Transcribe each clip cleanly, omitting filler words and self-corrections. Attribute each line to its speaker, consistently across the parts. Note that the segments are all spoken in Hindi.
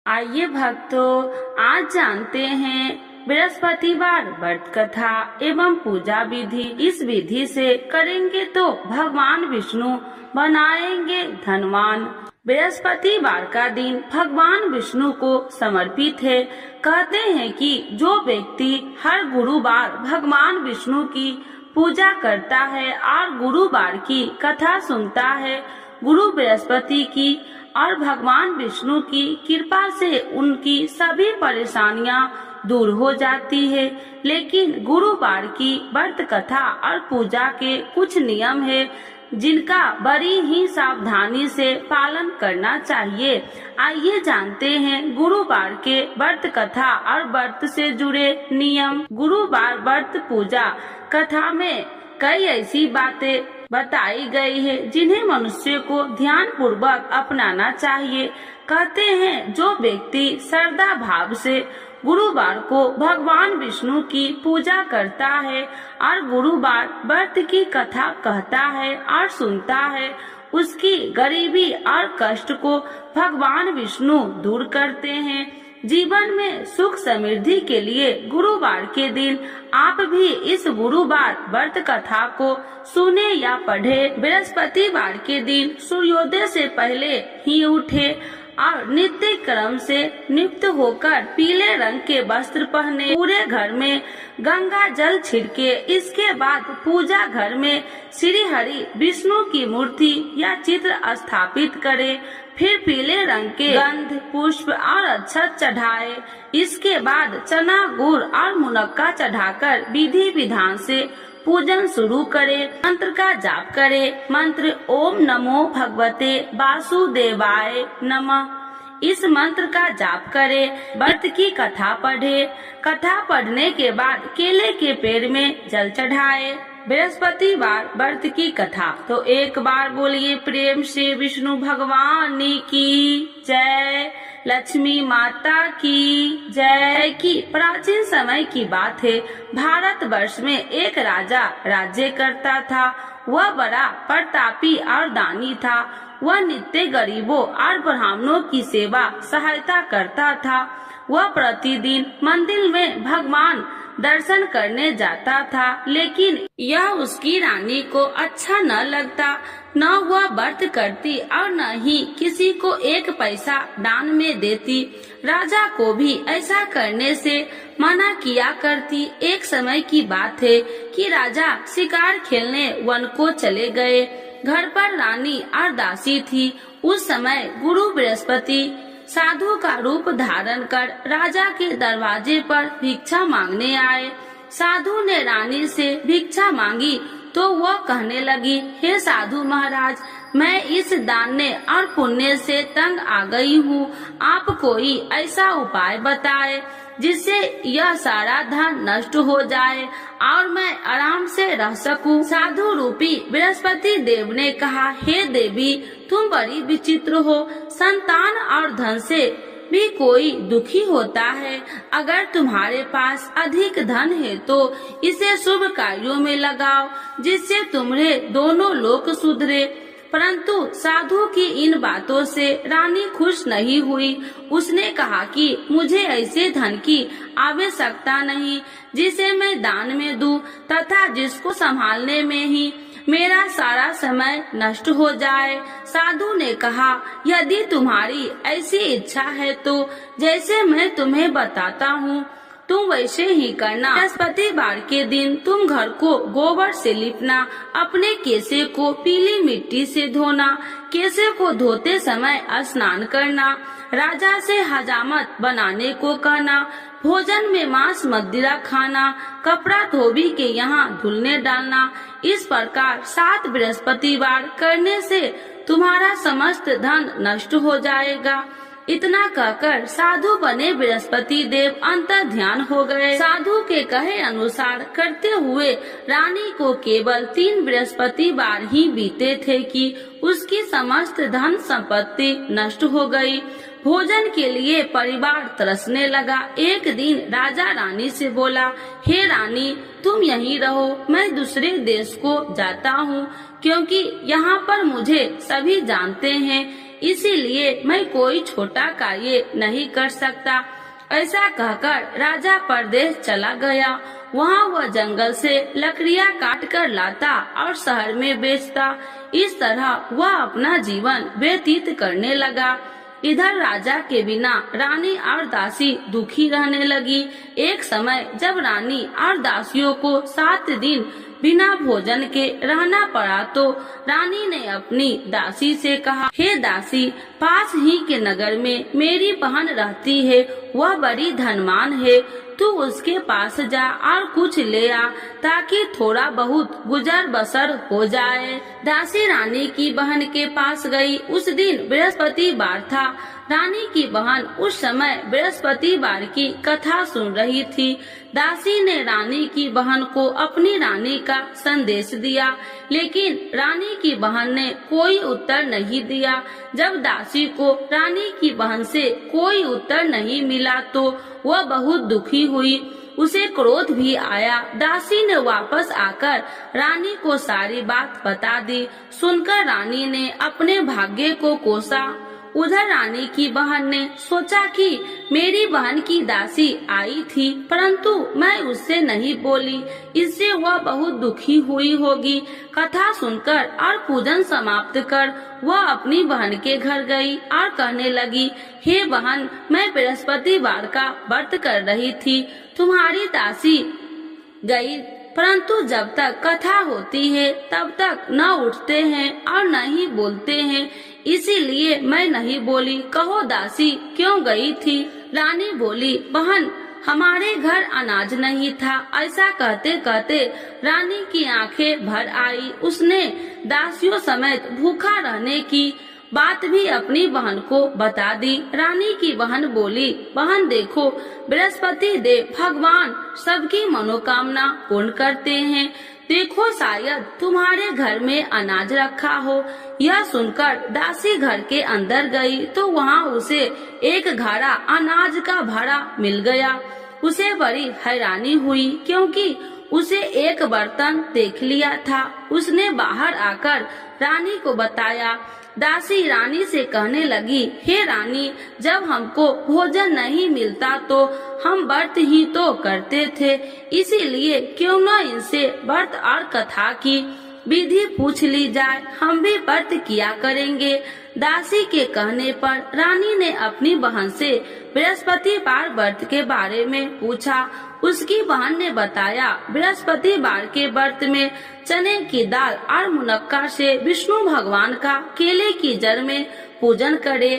Speaker 1: आइए भक्तों, आज जानते हैं बृहस्पतिवार व्रत कथा एवं पूजा विधि। इस विधि से करेंगे तो भगवान विष्णु बनाएंगे धनवान। बृहस्पतिवार का दिन भगवान विष्णु को समर्पित है। कहते हैं कि जो व्यक्ति हर गुरुवार भगवान विष्णु की पूजा करता है और गुरुवार की कथा सुनता है, गुरु बृहस्पति की और भगवान विष्णु की कृपा से उनकी सभी परेशानियां दूर हो जाती है। लेकिन गुरुवार की व्रत कथा और पूजा के कुछ नियम है जिनका बड़ी ही सावधानी से पालन करना चाहिए। आइए जानते हैं गुरुवार के व्रत कथा और व्रत से जुड़े नियम। गुरुवार व्रत पूजा कथा में कई ऐसी बातें बताई गई है जिन्हें मनुष्य को ध्यान पूर्वक अपनाना चाहिए। कहते हैं जो व्यक्ति श्रद्धा भाव से गुरुवार को भगवान विष्णु की पूजा करता है और गुरुवार व्रत की कथा कहता है और सुनता है, उसकी गरीबी और कष्ट को भगवान विष्णु दूर करते हैं। जीवन में सुख समृद्धि के लिए गुरुवार के दिन आप भी इस गुरुवार व्रत कथा को सुने या पढ़े। बृहस्पतिवार के दिन सूर्योदय से पहले ही उठे और नित्य क्रम से नियुक्त होकर पीले रंग के वस्त्र पहने, पूरे घर में गंगा जल छिड़के। इसके बाद पूजा घर में श्री हरि विष्णु की मूर्ति या चित्र स्थापित करे। फिर पीले रंग के गंध, पुष्प और अक्षत चढ़ाए। इसके बाद चना, गुड़ और मुनक्का चढ़ाकर विधि विधान से पूजन शुरू करे। मंत्र का जाप करे। मंत्र ओम नमो भगवते वासुदेवाय नमः। इस मंत्र का जाप करे। व्रत की कथा पढ़े। कथा पढ़ने के बाद केले के पेड़ में जल चढ़ाए। बृहस्पतिवार व्रत की कथा। तो एक बार बोलिए प्रेम से विष्णु भगवान की जय, लक्ष्मी माता की जय। की प्राचीन समय की बात है। भारत वर्ष में एक राजा राज्य करता था। वह बड़ा प्रतापी और दानी था। वह नित्य गरीबों और ब्राह्मणों की सेवा सहायता करता था। वह प्रतिदिन मंदिर में भगवान दर्शन करने जाता था, लेकिन यह उसकी रानी को अच्छा न लगता। न वह व्रत करती और न ही किसी को एक पैसा दान में देती। राजा को भी ऐसा करने से मना किया करती। एक समय की बात है कि राजा शिकार खेलने वन को चले गए। घर पर रानी और दासी थी। उस समय गुरु बृहस्पति साधु का रूप धारण कर राजा के दरवाजे पर भिक्षा मांगने आए। साधु ने रानी से भिक्षा मांगी तो वह कहने लगी, हे साधु महाराज, मैं इस दान और पुण्य से तंग आ गई हूँ। आप कोई ऐसा उपाय बताए जिससे यह सारा धन नष्ट हो जाए और मैं आराम से रह सकूं। साधु रूपी बृहस्पति देव ने कहा, हे देवी, तुम बड़ी विचित्र हो। संतान और धन से भी कोई दुखी होता है। अगर तुम्हारे पास अधिक धन है तो इसे शुभ कार्यों में लगाओ जिससे तुम्हारे दोनों लोक सुधरे। परंतु साधु की इन बातों से रानी खुश नहीं हुई। उसने कहा कि मुझे ऐसे धन की आवश्यकता नहीं जिसे मैं दान में दूं तथा जिसको संभालने में ही मेरा सारा समय नष्ट हो जाए। साधु ने कहा, यदि तुम्हारी ऐसी इच्छा है तो जैसे मैं तुम्हें बताता हूँ तुम वैसे ही करना। बृहस्पतिवार के दिन तुम घर को गोबर से लिपना, अपने केसे को पीली मिट्टी से धोना, केसे को धोते समय स्नान करना, राजा से हजामत बनाने को कहना, भोजन में मांस मदिरा खाना, कपड़ा धोबी के यहाँ धुलने डालना। इस प्रकार 7 बृहस्पतिवार करने से तुम्हारा समस्त धन नष्ट हो जाएगा। इतना कहकर साधु बने बृहस्पति देव अंतर ध्यान हो गए। साधु के कहे अनुसार करते हुए रानी को केवल 3 बृहस्पतिवार ही बीते थे कि उसकी समस्त धन संपत्ति नष्ट हो गई। भोजन के लिए परिवार तरसने लगा। एक दिन राजा रानी से बोला, हे रानी, तुम यहीं रहो, मैं दूसरे देश को जाता हूँ क्योंकि यहाँ पर मुझे सभी जानते हैं। इसीलिए मैं कोई छोटा कार्य नहीं कर सकता। ऐसा कहकर राजा परदेश चला गया। वहाँ वह जंगल से लकड़ियाँ काट कर लाता और शहर में बेचता। इस तरह वह अपना जीवन व्यतीत करने लगा। इधर राजा के बिना रानी और दासी दुखी रहने लगी। एक समय जब रानी और दासियों को 7 दिन बिना भोजन के रहना पड़ा तो रानी ने अपनी दासी से कहा, हे दासी, पास ही के नगर में मेरी बहन रहती है, वह बड़ी धनवान है, तू उसके पास जा और कुछ ले आ ताकि थोड़ा बहुत गुजर बसर हो जाए। दासी रानी की बहन के पास गई। उस दिन बृहस्पतिवार था। रानी की बहन उस समय बृहस्पतिवार की कथा सुन रही थी। दासी ने रानी की बहन को अपनी रानी का संदेश दिया, लेकिन रानी की बहन ने कोई उत्तर नहीं दिया। जब दासी को रानी की बहन से कोई उत्तर नहीं मिला तो वह बहुत दुखी हुई। उसे क्रोध भी आया। दासी ने वापस आकर रानी को सारी बात बता दी। सुनकर रानी ने अपने भाग्य को कोसा। उधर रानी की बहन ने सोचा कि मेरी बहन की दासी आई थी, परंतु मैं उससे नहीं बोली, इससे वह बहुत दुखी हुई होगी। कथा सुनकर और पूजन समाप्त कर वह अपनी बहन के घर गई और कहने लगी, हे बहन, मैं बृहस्पतिवार का व्रत कर रही थी, तुम्हारी दासी गई, परंतु जब तक कथा होती है तब तक न उठते हैं और न ही बोलते हैं, इसीलिए मैं नहीं बोली। कहो दासी क्यों गई थी? रानी बोली, बहन, हमारे घर अनाज नहीं था। ऐसा कहते कहते रानी की आंखें भर आई। उसने दासियों समेत भूखा रहने की बात भी अपनी बहन को बता दी। रानी की बहन बोली, बहन देखो, बृहस्पति देव भगवान सबकी मनोकामना पूर्ण करते हैं। देखो, शायद तुम्हारे घर में अनाज रखा हो। यह सुनकर दासी घर के अंदर गई तो वहाँ उसे एक घड़ा अनाज का भरा मिल गया। उसे बड़ी हैरानी हुई क्योंकि उसे एक बर्तन देख लिया था। उसने बाहर आकर रानी को बताया। दासी रानी से कहने लगी, हे रानी, जब हमको भोजन नहीं मिलता तो हम व्रत ही तो करते थे, इसीलिए क्यों न इनसे व्रत और कथा की विधि पूछ ली जाए, हम भी व्रत किया करेंगे। दासी के कहने पर रानी ने अपनी बहन से बृहस्पतिवार व्रत के बारे में पूछा। उसकी बहन ने बताया, बृहस्पतिवार के व्रत में चने की दाल और मुनक्का से विष्णु भगवान का केले की जड़ में पूजन करे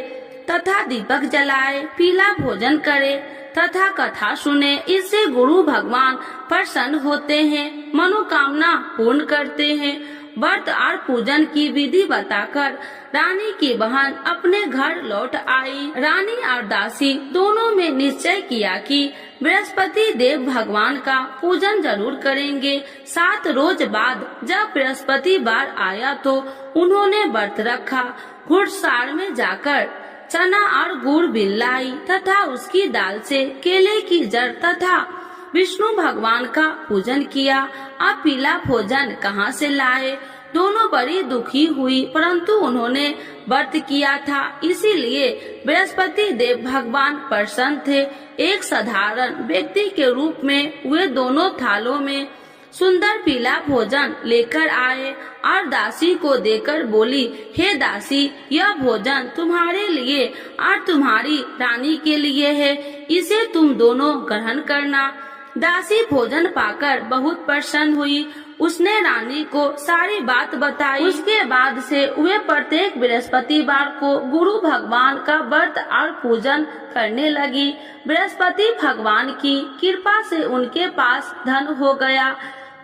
Speaker 1: तथा दीपक जलाए, पीला भोजन करे तथा कथा सुने। इससे गुरु भगवान प्रसन्न होते हैं, मनोकामना पूर्ण करते हैं। व्रत और पूजन की विधि बताकर रानी की बहन अपने घर लौट आई। रानी और दासी दोनों में निश्चय किया कि बृहस्पति देव भगवान का पूजन जरूर करेंगे। 7 रोज बाद जब बृहस्पतिवार आया तो उन्होंने व्रत रखा। घुड़सार में जाकर चना और गुड़ बिन लाई तथा उसकी दाल से केले की जड़ तथा विष्णु भगवान का पूजन किया। अब पीला भोजन कहाँ से लाए? दोनों बड़ी दुखी हुई, परंतु उन्होंने व्रत किया था, इसीलिए बृहस्पति देव भगवान प्रसन्न थे। एक साधारण व्यक्ति के रूप में वे दोनों थालों में सुंदर पीला भोजन लेकर आए और दासी को देकर बोली, हे दासी, यह भोजन तुम्हारे लिए और तुम्हारी रानी के लिए है, इसे तुम दोनों ग्रहण करना। दासी भोजन पाकर बहुत प्रसन्न हुई। उसने रानी को सारी बात बताई। उसके बाद से वे प्रत्येक बृहस्पतिवार को गुरु भगवान का व्रत और पूजन करने लगी। बृहस्पति भगवान की कृपा से उनके पास धन हो गया,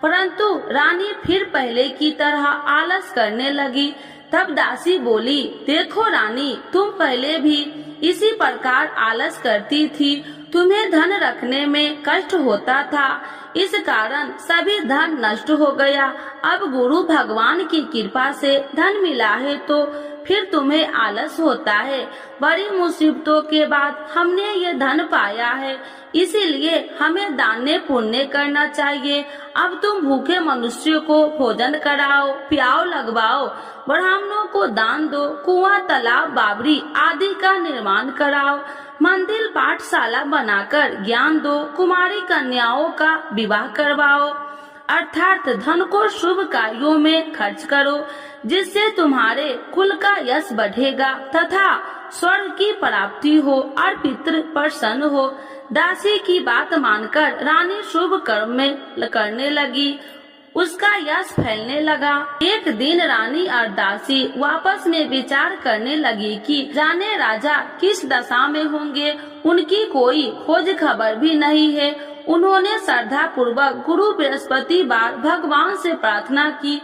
Speaker 1: परंतु रानी फिर पहले की तरह आलस करने लगी। तब दासी बोली, देखो रानी, तुम पहले भी इसी प्रकार आलस करती थी, तुम्हें धन रखने में कष्ट होता था, इस कारण सभी धन नष्ट हो गया। अब गुरु भगवान की कृपा से धन मिला है तो फिर तुम्हें आलस होता है। बड़ी मुसीबतों के बाद हमने ये धन पाया है, इसीलिए हमें दान पुण्य करना चाहिए। अब तुम भूखे मनुष्य को भोजन कराओ, प्याव लगवाओ, ब्राह्मणों को दान दो, कुआं, तालाब, बावड़ी आदि का निर्माण कराओ, मंदिर, पाठशाला बनाकर ज्ञान दो, कुमारी कन्याओं का विवाह करवाओ, अर्थात धन को शुभ कार्यों में खर्च करो, जिससे तुम्हारे कुल का यश बढ़ेगा तथा स्वर्ग की प्राप्ति हो और पितृ प्रसन्न हो। दासी की बात मानकर रानी शुभ कर्म में करने लगी, उसका यश फैलने लगा। एक दिन रानी और दासी आपस में विचार करने लगी कि जाने राजा किस दशा में होंगे, उनकी कोई खोज खबर भी नहीं है। उन्होंने श्रद्धा पूर्वक गुरु बृहस्पतिवार भगवान से प्रार्थना की,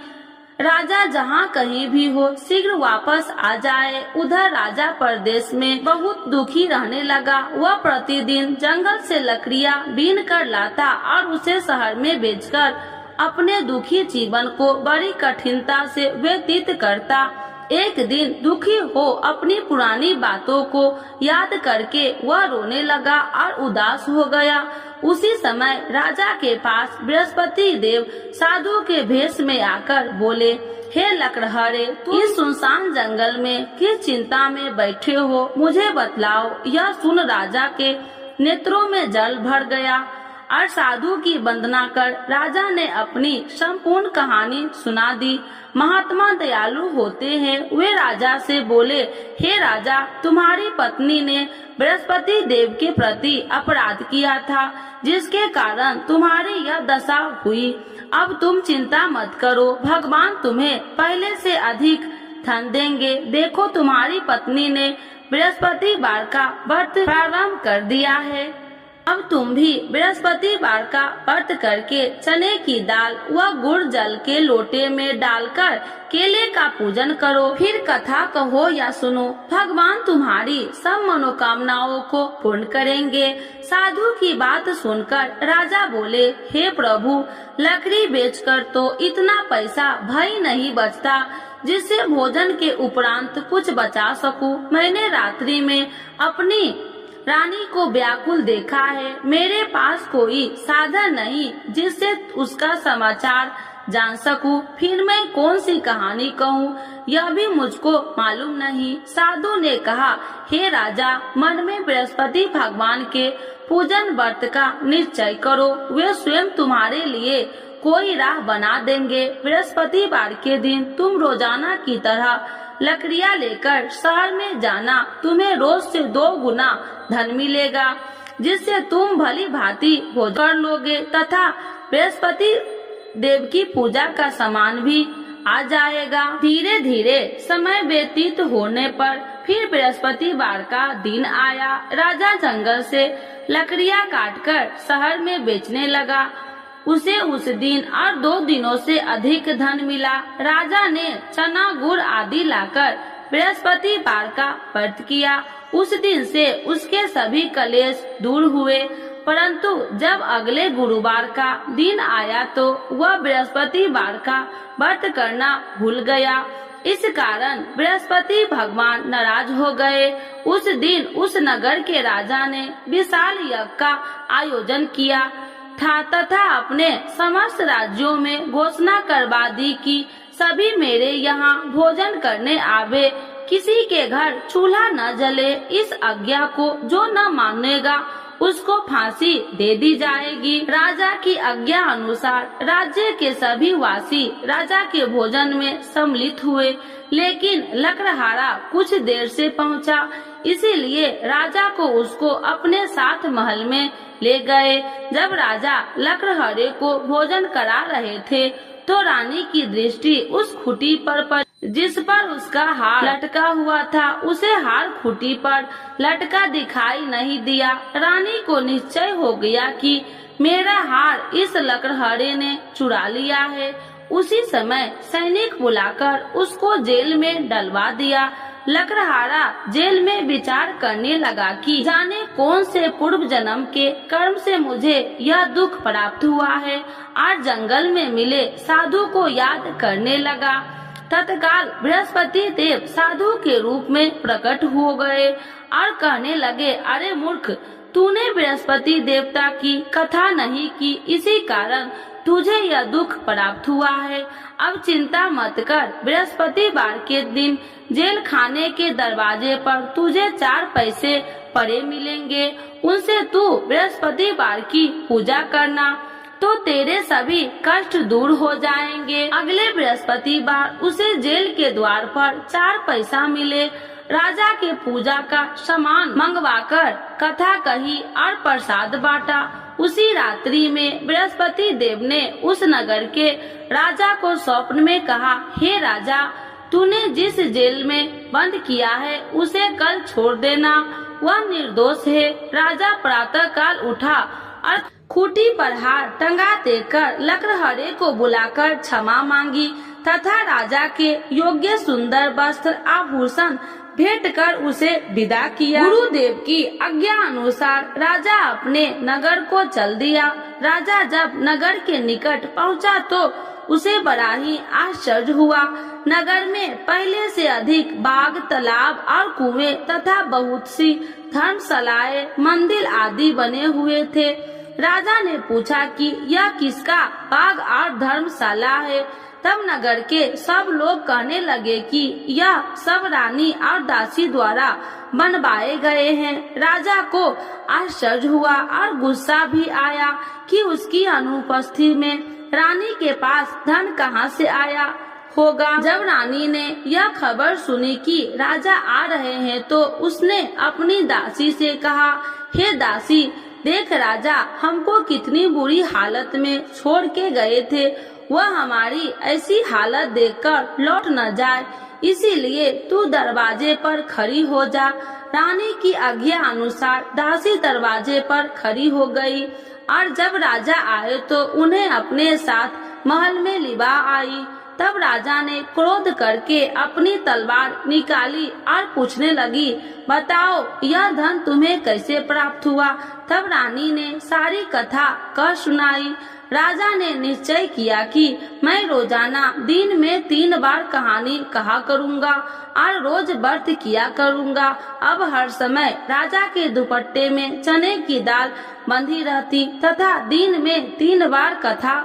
Speaker 1: राजा जहाँ कहीं भी हो शीघ्र वापस आ जाए। उधर राजा परदेश में बहुत दुखी रहने लगा। वह प्रतिदिन जंगल से लकड़ियाँ बीन कर लाता और उसे शहर में बेचकर अपने दुखी जीवन को बड़ी कठिनता से व्यतीत करता। एक दिन दुखी हो अपनी पुरानी बातों को याद करके वह रोने लगा और उदास हो गया। उसी समय राजा के पास बृहस्पति देव साधु के भेष में आकर बोले, हे लकड़हारे, तुम इस सुनसान जंगल में किस चिंता में बैठे हो, मुझे बतलाओ। यह सुन राजा के नेत्रों में जल भर गया और साधु की वंदना कर राजा ने अपनी संपूर्ण कहानी सुना दी। महात्मा दयालु होते हैं। वे राजा से बोले, हे राजा, तुम्हारी पत्नी ने बृहस्पति देव के प्रति अपराध किया था, जिसके कारण तुम्हारी यह दशा हुई। अब तुम चिंता मत करो, भगवान तुम्हें पहले से अधिक धन देंगे। देखो, तुम्हारी पत्नी ने बृहस्पतिवार का व्रत प्रारंभ कर दिया है। अब तुम भी बृहस्पतिवार का व्रत करके चने की दाल व गुड़ जल के लोटे में डालकर केले का पूजन करो। फिर कथा कहो या सुनो, भगवान तुम्हारी सब मनोकामनाओं को पूर्ण करेंगे। साधु की बात सुनकर राजा बोले, हे प्रभु, लकड़ी बेचकर तो इतना पैसा भई नहीं बचता जिससे भोजन के उपरांत कुछ बचा सकूं। मैंने रात्रि में अपनी रानी को व्याकुल देखा है। मेरे पास कोई साधन नहीं जिससे उसका समाचार जान सकूं। फिर मैं कौन सी कहानी कहूँ, यह भी मुझको मालूम नहीं। साधु ने कहा, हे राजा, मन में बृहस्पति भगवान के पूजन व्रत का निश्चय करो, वे स्वयं तुम्हारे लिए कोई राह बना देंगे। बृहस्पतिवार के दिन तुम रोजाना की तरह लकड़ियाँ लेकर शहर में जाना। तुम्हें रोज से 2 गुना धन मिलेगा, जिससे तुम भली भांति भोजन कर लोगे तथा बृहस्पति देव की पूजा का सामान भी आ जाएगा। धीरे धीरे समय व्यतीत होने पर फिर बृहस्पतिवार का दिन आया। राजा जंगल से लकड़ियाँ काटकर शहर में बेचने लगा। उसे उस दिन और 2 दिनों से अधिक धन मिला। राजा ने चना, गुड़ आदि लाकर बृहस्पतिवार का व्रत किया। उस दिन से उसके सभी कलेश दूर हुए। परंतु जब अगले गुरुवार का दिन आया तो वह बृहस्पतिवार का व्रत करना भूल गया। इस कारण बृहस्पति भगवान नाराज हो गए। उस दिन उस नगर के राजा ने विशाल यज्ञ का आयोजन किया था तथा अपने समस्त राज्यों में घोषणा करवा दी कि सभी मेरे यहाँ भोजन करने आवे, किसी के घर चूल्हा न जले। इस आज्ञा को जो न मानेगा उसको फांसी दे दी जाएगी। राजा की आज्ञा अनुसार राज्य के सभी वासी राजा के भोजन में सम्मिलित हुए, लेकिन लकड़हारा कुछ देर से पहुंचा, इसीलिए राजा को उसको अपने साथ महल में ले गए। जब राजा लकड़हारे को भोजन करा रहे थे तो रानी की दृष्टि उस खूंटी पर पड़ी जिस पर उसका हार लटका हुआ था। उसे हार खूंटी पर लटका दिखाई नहीं दिया। रानी को निश्चय हो गया कि मेरा हार इस लकड़हारे ने चुरा लिया है। उसी समय सैनिक बुलाकर उसको जेल में डलवा दिया। लकड़हारा जेल में विचार करने लगा कि जाने कौन से पूर्व जन्म के कर्म से मुझे यह दुख प्राप्त हुआ है, और जंगल में मिले साधु को याद करने लगा। तत्काल बृहस्पति देव साधु के रूप में प्रकट हो गए और कहने लगे, अरे मूर्ख, तूने बृहस्पति देवता की कथा नहीं की, इसी कारण तुझे यह दुख प्राप्त हुआ है। अब चिंता मत कर, बृहस्पतिवार के दिन जेल खाने के दरवाजे पर तुझे 4 पैसे पड़े मिलेंगे, उनसे तू बृहस्पतिवार की पूजा करना तो तेरे सभी कष्ट दूर हो जाएंगे। अगले बृहस्पतिवार उसे जेल के द्वार पर 4 पैसा मिले। राजा के पूजा का सामान मंगवाकर कथा कही और प्रसाद बांटा। उसी रात्रि में बृहस्पति देव ने उस नगर के राजा को स्वप्न में कहा, हे राजा, तूने जिस जेल में बंद किया है उसे कल छोड़ देना, वह निर्दोष है। राजा प्रातः काल उठा और खूंटी पर हार टंगा देकर लकड़हारे को बुलाकर क्षमा मांगी तथा राजा के योग्य सुंदर वस्त्र आभूषण भेंट कर उसे विदा किया। गुरुदेव की आज्ञा अनुसार राजा अपने नगर को चल दिया। राजा जब नगर के निकट पहुंचा तो उसे बड़ा ही आश्चर्य हुआ। नगर में पहले से अधिक बाग, तालाब और कुएं तथा बहुत सी धर्मशालाएं, मंदिर आदि बने हुए थे। राजा ने पूछा कि यह किसका बाग और धर्मशाला है। तब नगर के सब लोग कहने लगे कि यह सब रानी और दासी द्वारा बनवाए गए हैं। राजा को आश्चर्य हुआ और गुस्सा भी आया कि उसकी अनुपस्थिति में रानी के पास धन कहां से आया होगा। जब रानी ने यह खबर सुनी कि राजा आ रहे हैं तो उसने अपनी दासी से कहा, हे दासी, देख राजा हमको कितनी बुरी हालत में छोड़ के गए थे, वह हमारी ऐसी हालत देखकर लौट न जाए, इसीलिए तू दरवाजे पर खड़ी हो जा। रानी की आज्ञा अनुसार दासी दरवाजे पर खड़ी हो गई और जब राजा आए तो उन्हें अपने साथ महल में लिवा आई। तब राजा ने क्रोध करके अपनी तलवार निकाली और पूछने लगी, बताओ यह धन तुम्हें कैसे प्राप्त हुआ। तब रानी ने सारी कथा कह सुनाई। राजा ने निश्चय किया कि मैं रोजाना दिन में 3 बार कहानी कहा करूँगा और रोज व्रत किया करूँगा। अब हर समय राजा के दुपट्टे में चने की दाल बंधी रहती तथा दिन में 3 बार कथा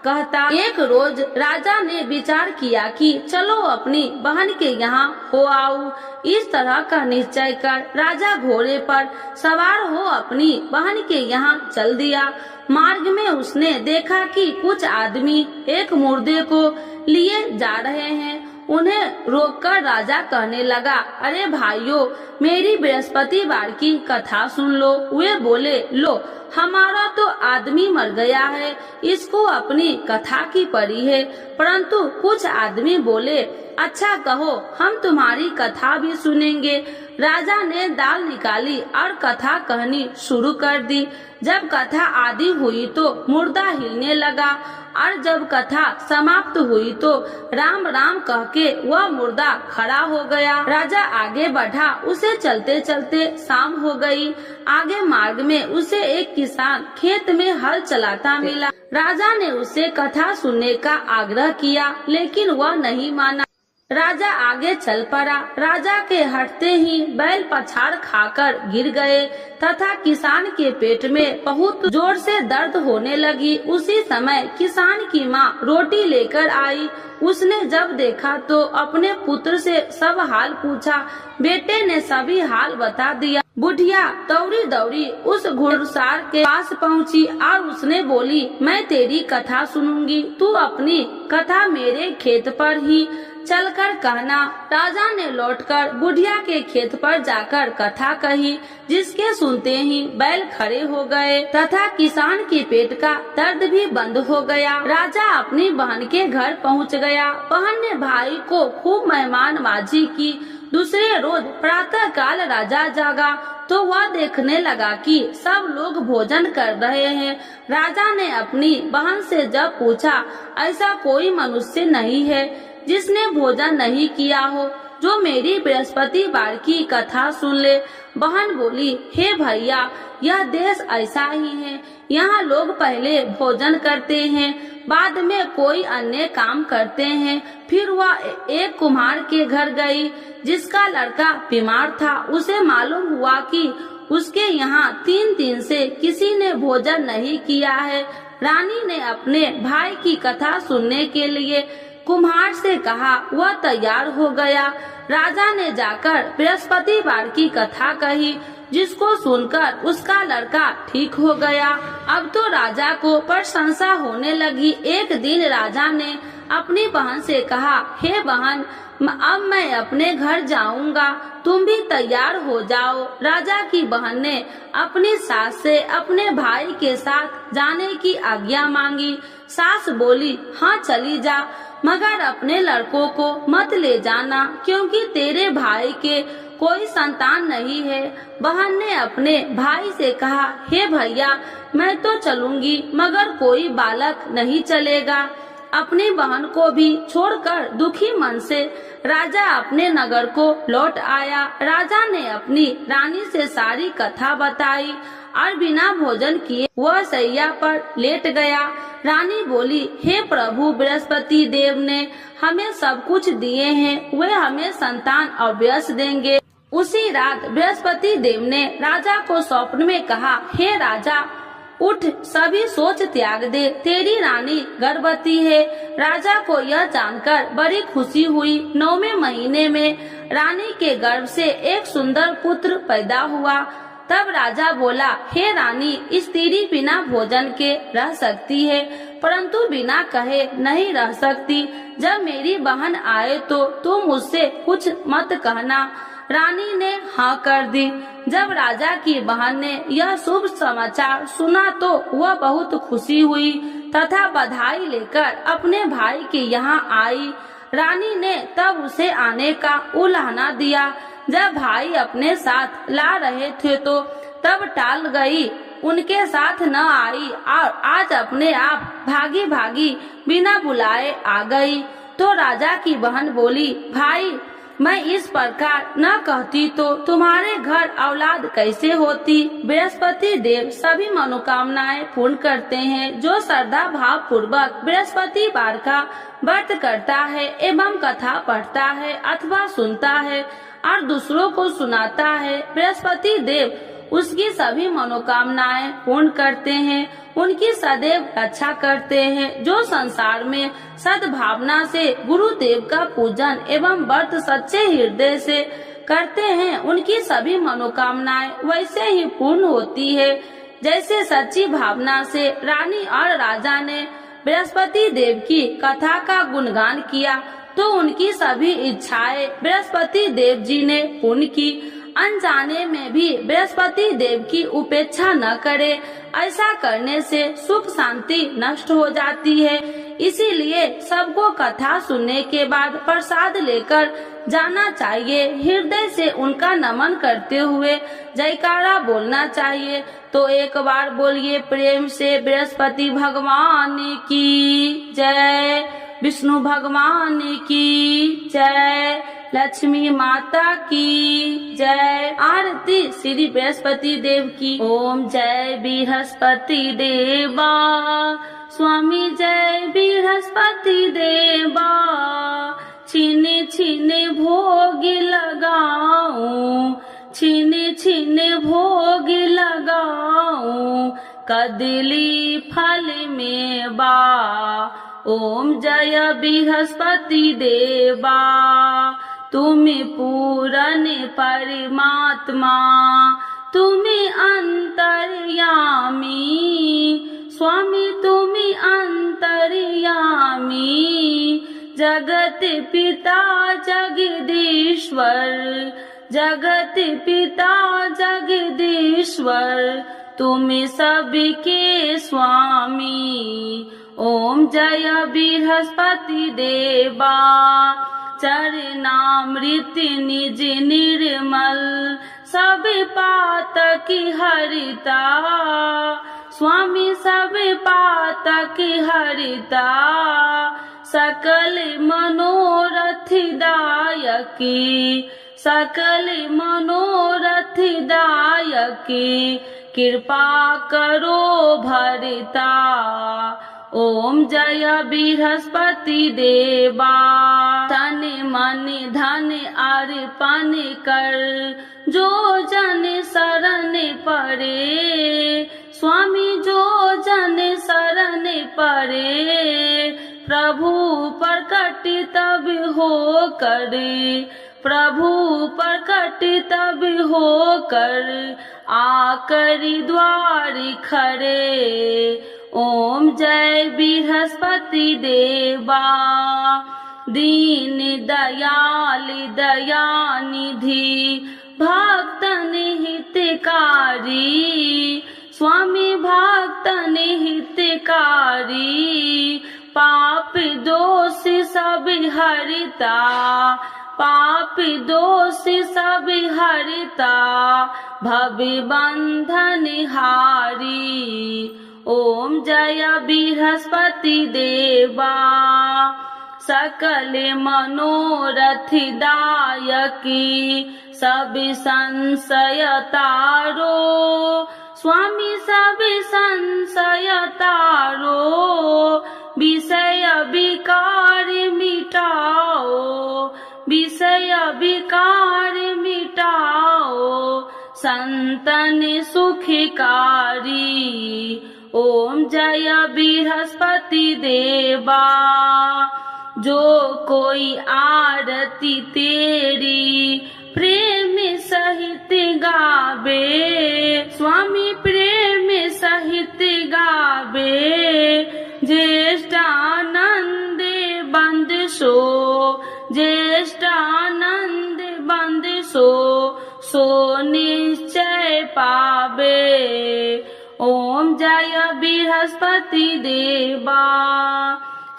Speaker 1: कहता। एक रोज राजा ने विचार किया कि चलो अपनी बहन के यहाँ हो आऊं। इस तरह का निश्चय कर राजा घोड़े पर सवार हो अपनी बहन के यहाँ चल दिया। मार्ग में उसने देखा कि कुछ आदमी एक मुर्दे को लिए जा रहे हैं। उन्हें रोककर राजा कहने लगा, अरे भाइयों, मेरी बृहस्पतिवार की कथा सुन लो। वे बोले, लो, हमारा तो आदमी मर गया है, इसको अपनी कथा की पड़ी है। परंतु कुछ आदमी बोले, अच्छा कहो, हम तुम्हारी कथा भी सुनेंगे। राजा ने दाल निकाली और कथा कहनी शुरू कर दी। जब कथा आदि हुई तो मुर्दा हिलने लगा और जब कथा समाप्त हुई तो राम राम कह के वह मुर्दा खड़ा हो गया। राजा आगे बढ़ा, उसे चलते चलते शाम हो गई। आगे मार्ग में उसे एक किसान खेत में हल चलाता मिला। राजा ने उसे कथा सुनने का आग्रह किया, लेकिन वह नहीं माना। राजा आगे चल पड़ा। राजा के हटते ही बैल पछाड़ खाकर गिर गए तथा किसान के पेट में बहुत जोर से दर्द होने लगी। उसी समय किसान की माँ रोटी लेकर आई। उसने जब देखा तो अपने पुत्र से सब हाल पूछा। बेटे ने सभी हाल बता दिया। बुढ़िया दौड़ी दौड़ी उस घुड़सार के पास पहुँची और उसने बोली, मैं तेरी कथा सुनूंगी, तू अपनी कथा मेरे खेत पर ही चलकर कहना। राजा ने लौटकर बुढ़िया के खेत पर जाकर कथा कही, जिसके सुनते ही बैल खड़े हो गए तथा किसान के पेट का दर्द भी बंद हो गया। राजा अपनी बहन के घर पहुंच गया। बहन ने भाई को खूब मेहमानबाजी की। दूसरे रोज प्रातः काल राजा जागा तो वह देखने लगा कि सब लोग भोजन कर रहे हैं। राजा ने अपनी बहन से जब पूछा, ऐसा कोई मनुष्य नहीं है जिसने भोजन नहीं किया हो। जो मेरी बृहस्पतिवार की कथा सुन ले। बहन बोली, हे भैया, यह देश ऐसा ही है। यहाँ लोग पहले भोजन करते हैं, बाद में कोई अन्य काम करते हैं। फिर वह एक कुम्हार के घर गई जिसका लड़का बीमार था। उसे मालूम हुआ कि उसके यहाँ 3 दिन से किसी ने भोजन नहीं किया है। रानी ने अपने भाई की कथा सुनने के लिए कुम्हार से कहा। वह तैयार हो गया। राजा ने जाकर बृहस्पतिवार की कथा कही, जिसको सुनकर उसका लड़का ठीक हो गया। अब तो राजा को प्रशंसा होने लगी। एक दिन राजा ने अपनी बहन से कहा, हे बहन, अब मैं अपने घर जाऊंगा, तुम भी तैयार हो जाओ। राजा की बहन ने अपनी सास से अपने भाई के साथ जाने की आज्ञा मांगी। सास बोली, हाँ चली जा, मगर अपने लड़कों को मत ले जाना, क्योंकि तेरे भाई के कोई संतान नहीं है। बहन ने अपने भाई से कहा, हे भैया, मैं तो चलूंगी, मगर कोई बालक नहीं चलेगा। अपनी बहन को भी छोड़कर दुखी मन से राजा अपने नगर को लौट आया। राजा ने अपनी रानी से सारी कथा बताई और बिना भोजन किए वह सैया पर लेट गया। रानी बोली, हे प्रभु, बृहस्पति देव ने हमें सब कुछ दिए हैं, वे हमें संतान अवश्य देंगे। उसी रात बृहस्पति देव ने राजा को स्वप्न में कहा, हे राजा, उठ, सभी सोच त्याग दे, तेरी रानी गर्भवती है। राजा को यह जानकर बड़ी खुशी हुई। 9वें महीने में रानी के गर्भ से एक सुंदर पुत्र पैदा हुआ। तब राजा बोला, हे रानी, स्त्री बिना भोजन के रह सकती है, परंतु बिना कहे नहीं रह सकती। जब मेरी बहन आए तो तुम मुझसे कुछ मत कहना। रानी ने हाँ कर दी। जब राजा की बहन ने यह शुभ समाचार सुना तो वह बहुत खुशी हुई तथा बधाई लेकर अपने भाई के यहाँ आई। रानी ने तब उसे आने का उलाहना दिया। जब भाई अपने साथ ला रहे थे तो तब टाल गई, उनके साथ न आई और आज अपने आप भागी भागी बिना बुलाए आ गई। तो राजा की बहन बोली, भाई, मैं इस प्रकार न कहती तो तुम्हारे घर औलाद कैसे होती। बृहस्पति देव सभी मनोकामनाएं पूर्ण करते हैं। जो श्रद्धा भाव पूर्वक बृहस्पतिवार का व्रत करता है एवं कथा पढ़ता है अथवा सुनता है और दूसरों को सुनाता है, बृहस्पति देव उसकी सभी मनोकामनाएं पूर्ण करते हैं, उनकी सदैव रक्षा करते हैं। जो संसार में सद्भावना से गुरुदेव का पूजन एवं व्रत सच्चे हृदय से करते हैं, उनकी सभी मनोकामनाएं वैसे ही पूर्ण होती है जैसे सच्ची भावना से रानी और राजा ने बृहस्पति देव की कथा का गुणगान किया तो उनकी सभी इच्छाएं बृहस्पति देव जी ने पूर्ण की। अनजाने में भी बृहस्पति देव की उपेक्षा न करे, ऐसा करने से सुख शांति नष्ट हो जाती है। इसीलिए सबको कथा सुनने के बाद प्रसाद लेकर जाना चाहिए। हृदय से उनका नमन करते हुए जयकारा बोलना चाहिए। तो एक बार बोलिए प्रेम से, बृहस्पति भगवान की जय, विष्णु भगवान की जय, लक्ष्मी माता की जय। आरती श्री बृहस्पति देव की। ओम जय बृहस्पति देवा, स्वामी जय बृहस्पति देवा। छिने छिने भोग लगाऊं, छिने छिने भोग लगाऊं, कदली फल में बा। ओम जय बृहस्पति देवा, तुम्हें पूरन परमात्मा, तुम्हें अंतर्यामी, स्वामी तुम्हें अंतर्यामी। जगत पिता जगदीश्वर, जगत पिता जगदीश्वर, तुम्हें सबके स्वामी। ओम जय बृहस्पति देवा, चरणामृत निज निर्मल, सब पातक हरिता, स्वामी सब पातक हरिता, सकल मनोरथ दायकी, सकल मनोरथ दायकी, कृपा करो भरता। ओम जय बृहस्पति देवा। तन मन धन अर्पण कर, जो जन शरण पड़े। स्वामी जो जन शरण पड़े, प्रभु प्रकट तब हो करे। प्रभु प्रकट तब हो कर, आकर द्वार खड़े। ओम जय बृहस्पति देवा। दीन दयाल दयानिधि, भक्तन हितकारी। स्वामी भक्तन हितकारी, पाप दोष सब हरता। पाप दोष सब हरता, भव बंधन हारी। ओम जय बृहस्पति देवा। सकल मनोरथ दायकी, सब संशय तारो। स्वामी सब संशय तारो, विषय विकार मिटाओ। विषय विकार मिटाओ, संतन सुखकारी। ओम जय बृहस्पति देवा। जो कोई आरती तेरी, प्रेम सहित गावे। स्वामी प्रेम सहित गावे, ज्येष्ठानंद बंद सो। ज्येष्ठानंद बंद सो, सो निश्चय पावे। ओम जय बृहस्पति देवा।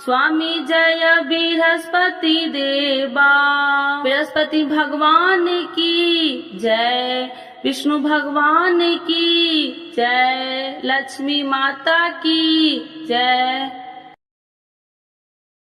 Speaker 1: स्वामी जय बृहस्पति देवा। बृहस्पति भगवान की जय, विष्णु भगवान की जय, लक्ष्मी माता की जय।